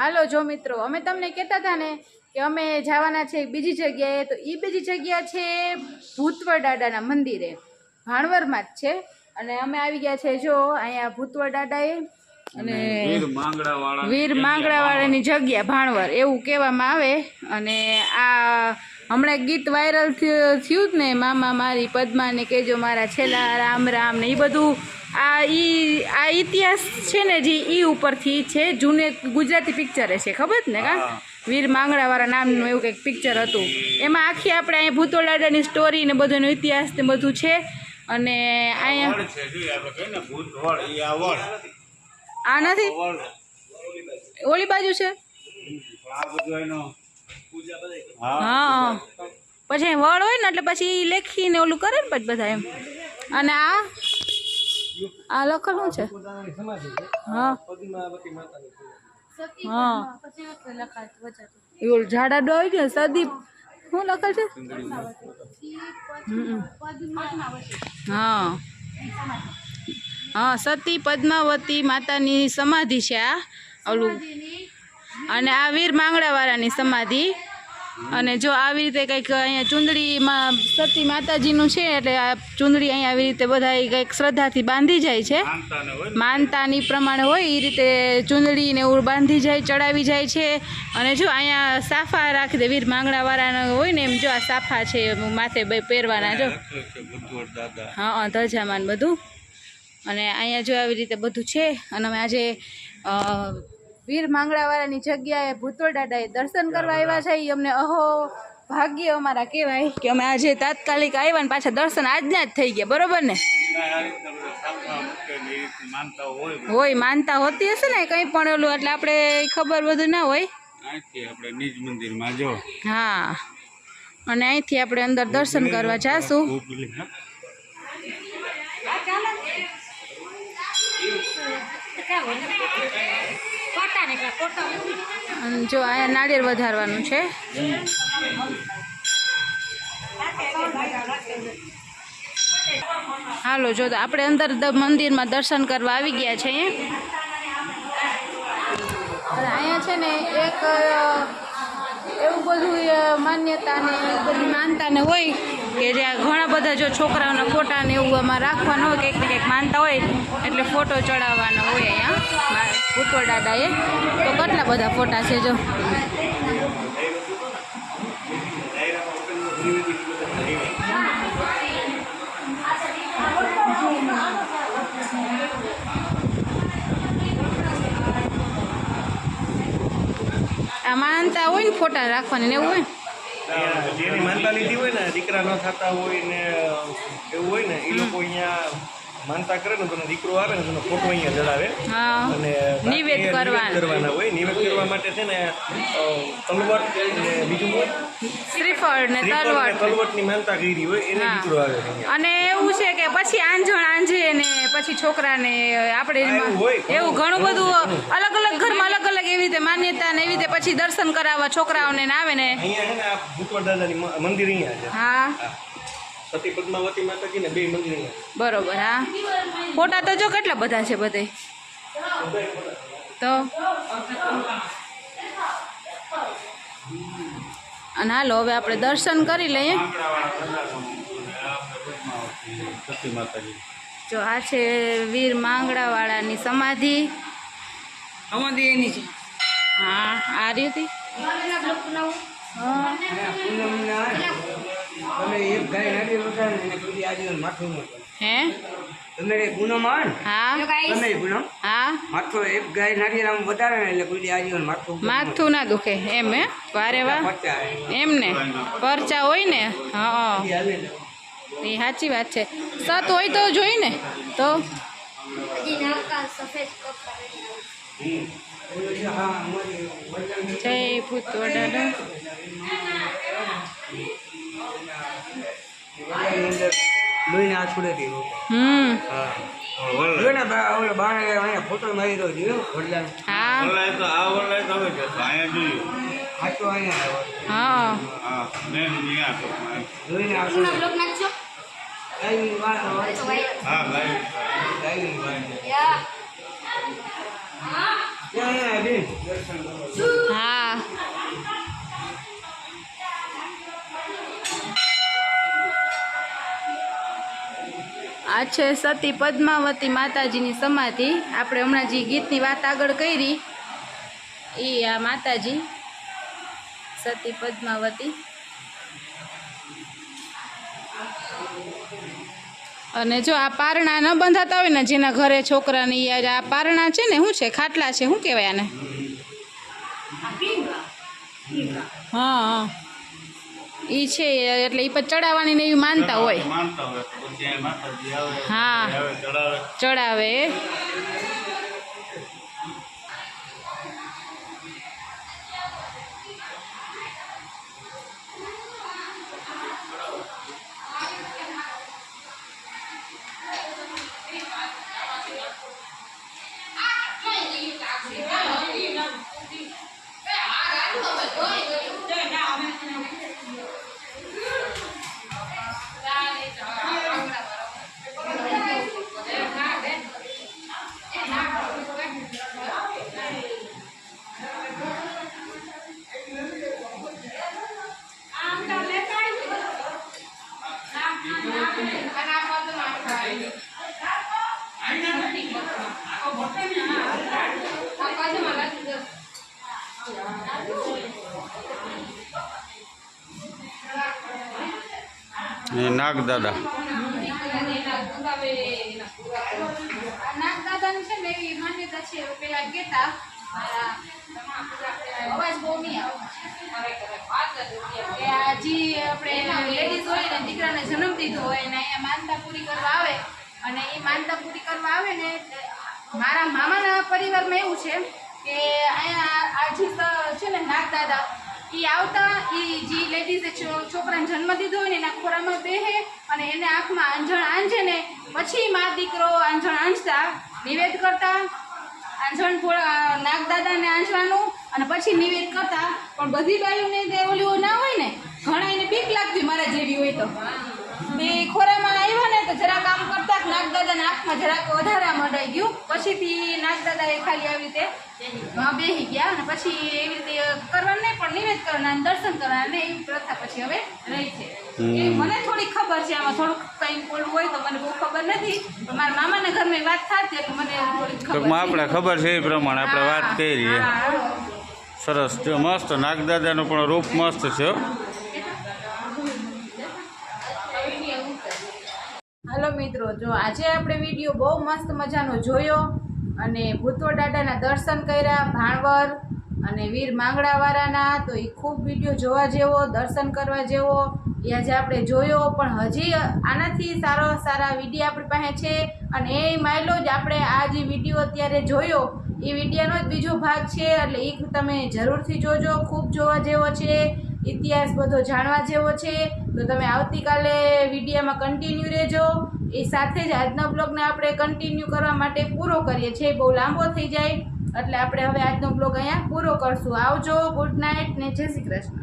હાલો જો મિત્રો, અમે તમને કહેતા હતા ને કે અમે જવાના છે બીજી જગ્યાએ, તો એ બીજી જગ્યા છે ભૂતવડ દાદાના મંદિરે, ભાણવરમાં જ છે. અને અમે આવી ગયા છે જો અહીંયા ભૂતવડ દાદાએ અને વીર માંગડાવાળાની જગ્યા ભાણવર એવું કહેવામાં આવે. અને આ હમણાં ગીત વાયરલ થયું જ ને, મામા મારી પદ્માને કહેજો મારા છેલ્લા રામ રામ ને, એ બધું આ ઇતિહાસ છે ને જે ઈ ઉપરથી છે. જૂને ગુજરાતી પિક્ચર છે, ખબર ને કા વીર માંગડાવાળા નામનું એવું કંઈક પિક્ચર હતું. એમાં આખી આપણે અહીંયા ભૂતવડ દાદાની સ્ટોરી ને બધું ઇતિહાસ ને બધું છે. અને અહીંયા આ નથી, ઓલી બાજુ છે. હા પછી વળ હોય ને એટલે પછી લેખીને ઓલું કરે ને પછી બધા એમ. અને આ લખલ શું છે? હા હા એવું ઝાડા ડો આવી ગયો સદી શું લખે છે? હા હા સતી પદ્માવતી માતાની સમાધિ છે આ ઓલું. અને આ વીર માંગડાવાળાની સમાધિ. અને જો આવી રીતે કંઈક અહીંયા ચુંદડીમાં સતી માતાજીનું છે, એટલે આ ચુંદડી અહીંયા આવી રીતે બધા કંઈક શ્રદ્ધાથી બાંધી જાય છે, માનતાની પ્રમાણે હોય એ રીતે ચુંદડીને એવું બાંધી જાય, ચડાવી જાય છે. અને જો અહીંયા સાફા રાખી દે, વીર માંગડાવાળાના હોય ને એમ જો આ સાફા છે માથે પહેરવાના જો, હા ધજામાન બધું. અને અહીંયા જો આવી રીતે બધું છે. અને અમે આજે વીર માંગડાવાળાની જગ્યાએ ભૂતવડ દાદાએ દર્શન કરવા આવ્યા છે. અમને અહો ભાગ્ય અમારા કહેવાય કે અમે આજે તાત્કાલિક આવ્યા ને પાછા દર્શન આજના જ થઈ ગયા, બરોબર ને? હોય માનતા હોતી હશે ને કંઈ પણ ઓલું, એટલે આપણે ખબર બધું ના હોય. હા અને અહીંથી આપણે અંદર દર્શન કરવા જાશું. જો અહીંયા નાળિયેર વધારવાનું છે. હાલો જો આપણે અંદર મંદિરમાં દર્શન કરવા આવી ગયા છે. અને અહીંયા છે ને એક એવું બધું માન્યતા ને બધી માનતા ને હોય કે જ્યાં ઘણા બધા જો છોકરાઓના ફોટા ને એવું આમાં રાખવાનું હોય, કંઈક ને કંઈક માનતા હોય એટલે ફોટો ચડાવવાનો હોય અહીંયા ભૂતવડ દાદાએ. તો કેટલા બધા ફોટા છે જો. આ માનતા હોય ને ફોટા રાખવાની ને એવું હોય, જેની માનતા લીધી હોય ને, દીકરા ન થતા હોય ને એવું હોય ને, એ લોકો અહીંયા માનતા કરે ને તો દીકરો આવે ને તો ફોટો અહીંયા જડાવે અને નિવેદ કરવાના હોય. નિવેદ કરવા માટે છે ને તલવટ ને બીજું હોય શ્રીફળ ને તલવટ ની માનતા કરી હોય એને દીકરો આવે. અને એવું છે કે પછી આંજણ આંજે ને પછી છોકરાને આપણે એવું ઘણું બધું અલગ અલગ ઘરમાં અલગ અલગ એવી રીતે માન્યતા ને એવી રીતે પછી દર્શન કરાવવા છોકરાઓને આવે ને. અહીંયા છે ને આ ભૂતવડ દાદાની મંદિર અહીંયા છે. હા સતી પદ્માવતી માતાજી ને બે મંદિર અહીંયા. બરોબર. હા ફોટા તો જો કેટલા બધા છે બધે. તો અને હાલો હવે આપણે દર્શન કરી લઈએ. જો આ છે વીર માંગડાવાળાની સમાધિ. એની છે. હા આ રીતે હે તમે ગુનો માં હા તમે ગુનો હા માથું એક ગાય નારિયેળ આમ વધારે ને એટલે કોઈ આજીવન માથું ના દુખે એમ. હે વારે વાહ એમ ને પરચા હોય ને. હા એ સાચી વાત છે. સત હોય તો જોઈ ને. તો જય ભૂતવડ દાદા. લોહીને આ છોડે હતી. ફોટો મારી દો જોયો વડલા. હા લોહીને આ છોડે. આ છે સતી પદ્માવતી માતાજીની સમાધિ. આપણે હમણાં જે ગીતની વાત આગળ કરી એ આ માતાજી સતી પદ્માવતી. અને જો આ પારણા ન બંધાતા હોય ને જેના ઘરે છોકરાની આ પારણા છે ને શું છે ખાટલા છે શું કહેવાય આને? હા ઈ છે એટલે ઈ પર ચડાવવાની ને એવી માનતા હોય. હા ચડાવે. નાગદાદા નાગદાદાની છે ને એવી માન્યતા છે. પેલા કહેતા અવાજ બહુ નહીં આવે કે આ જે આપણે લેડીઝ હોય ને દીકરાને જન્મ દીધો હોય ને અહીંયા માનતા પૂરી કરવા આવે અને એ માનતા પૂરી કરવા આવે ને મારા મામાના પરિવારમાં એવું છે કે અહીંયા આ જે છે ને નાગદાદા એ આવતા એ જે લેડીઝે છોકરાને જન્મ દીધો હોય ને એના ખોરામાં બેહે અને એને આંખમાં આંજણ આંજે ને પછી મા દીકરો આંજણ આંજતા નિવેદ કરતા. આંજણ નાગદાદાને આંજવાનું અને પછી નિવેદ કરતા. પણ બધી બાયુને તે ઓલું ના હોય ને ઘણા એને બીક લાગતી મારા જેવી હોય તો એ ખોરામાં આવ્યા ને તો જરાક આમ કરતા નાગદાદાના આંખમાં જરાક વધારે મડાઈ ગયું. પછીથી નાગદાદાએ ખાલી આવી રીતે બેસી ગયા અને પછી એવી રીતે કરવાનું નહીં પણ નિવેદ કરવાના અને દર્શન કરવાના ને એવી પ્રથા પછી હવે રહી છે. એ મને થોડી ખબર છે આમાં થોડુંક કંઈ બોલવું હોય તો મને બહુ ખબર નથી પણ મારા મામાના ઘરમાં વાત થતી એટલે મને થોડી ખબર આપણે ખબર છે એ પ્રમાણે આપણે વાત કરી. સરસ જો મસ્ત નાગદાદાનું પણ રૂપ મસ્ત છે. હાલો મિત્રો, જો આજે આપણે વિડીયો બહુ મસ્ત મજાનો જોયો અને ભૂતોડ દાદાના દર્શન કર્યા ભાણવર અને વીર માંગડાવાળાના. તો એ ખૂબ વિડીયો જોવા જેવો દર્શન કરવા જેવો એ આજે આપણે જોયો. પણ હજી આનાથી સારા વિડીયો આપણી પાસે છે અને એ માયલો જ આપણે આ જે વિડીયો અત્યારે જોયો એ વિડીયોનો જ બીજો ભાગ છે એટલે એ તમે જરૂરથી જોજો. ખૂબ જોવા જેવો છે, ઇતિહાસ બધો જાણવા જેવો છે. તો તમે આવતીકાલે વિડીયોમાં કન્ટિન્યુ રહેજો. એ સાથે જ આજના બ્લોગને આપણે કન્ટિન્યુ કરવા માટે પૂરો કરીએ છીએ. બહુ લાંબો થઈ જાય એટલે આપણે હવે આજનો બ્લોગ અહીંયા પૂરો કરશું. આવજો, ગુડ નાઇટ ને જય શ્રી કૃષ્ણ.